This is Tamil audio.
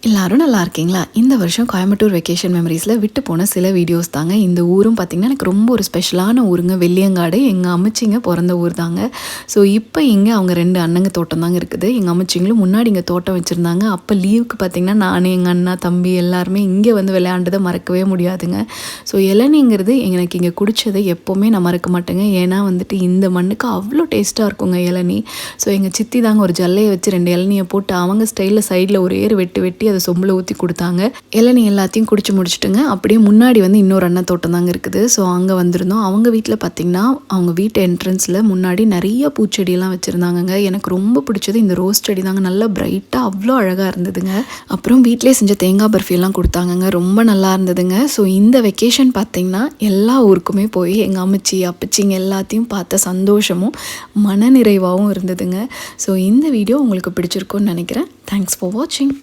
எல்லாரும் நல்லா இருக்கீங்களா? இந்த வருஷம் கோயம்புத்தூர் வெக்கேஷன் மெமரீஸில் விட்டு போன சில வீடியோஸ் தாங்க. இந்த ஊரும் பார்த்திங்கன்னா எனக்கு ரொம்ப ஒரு ஸ்பெஷலான ஊருங்க. வெள்ளியங்காடு எங்கள் அம்மச்சிங்க பிறந்த ஊர் தாங்க. ஸோ இப்போ இங்கே அவங்க 2 அண்ணங்க தோட்டம் தாங்க இருக்குது. எங்கள் அம்மச்சிங்களும் முன்னாடி இங்கே தோட்டம் வச்சுருந்தாங்க. அப்போ லீவுக்கு பார்த்திங்கன்னா நான் எங்கள் அண்ணா தம்பி எல்லாருமே இங்கே வந்து விளையாண்டதை மறக்கவே முடியாதுங்க. ஸோ இளநீங்கிறது எனக்கு இங்கே குடித்ததை எப்போவுமே நான் மறக்க மாட்டேங்க. ஏன்னா வந்துட்டு இந்த மண்ணுக்கு அவ்வளோ டேஸ்ட்டாக இருக்குங்க இளநீ. ஸோ எங்கள் சித்தி தாங்க ஒரு ஜல்லையை வச்சு 2 இளநியை போட்டு அவங்க ஸ்டைலில் சைடில் ஒரு ஏறு வெட்டி அதை சொம்பில் ஊற்றி கொடுத்தாங்க. இளநீ எல்லாத்தையும் குடிச்சு முடிச்சுட்டுங்க அப்படியே முன்னாடி வந்து இன்னொரு அண்ணன் தோட்டம் தாங்க இருக்குது. ஸோ அங்கே வந்திருந்தோம். அவங்க வீட்டில் பார்த்திங்கன்னா அவங்க வீட்டு என்ட்ரன்ஸில் முன்னாடி நிறைய பூச்செடியெல்லாம் வச்சுருந்தாங்கங்க. எனக்கு ரொம்ப பிடிச்சது இந்த ரோஸ் செடி தாங்க. நல்லா பிரைட்டாக அவ்வளோ அழகாக இருந்ததுங்க. அப்புறம் வீட்டிலே செஞ்ச தேங்காய் பர்ஃபியெல்லாம் கொடுத்தாங்கங்க. ரொம்ப நல்லா இருந்ததுங்க. ஸோ இந்த வெக்கேஷன் பார்த்திங்கன்னா எல்லா ஊருக்குமே போய் எங்கள் அம்மச்சி அப்பச்சிங்க எல்லாத்தையும் பார்த்த சந்தோஷமும் மனநிறைவாகவும் இருந்ததுங்க. ஸோ இந்த வீடியோ உங்களுக்கு பிடிச்சிருக்குன்னு நினைக்கிறேன். தேங்க்ஸ் ஃபார் வாட்சிங்.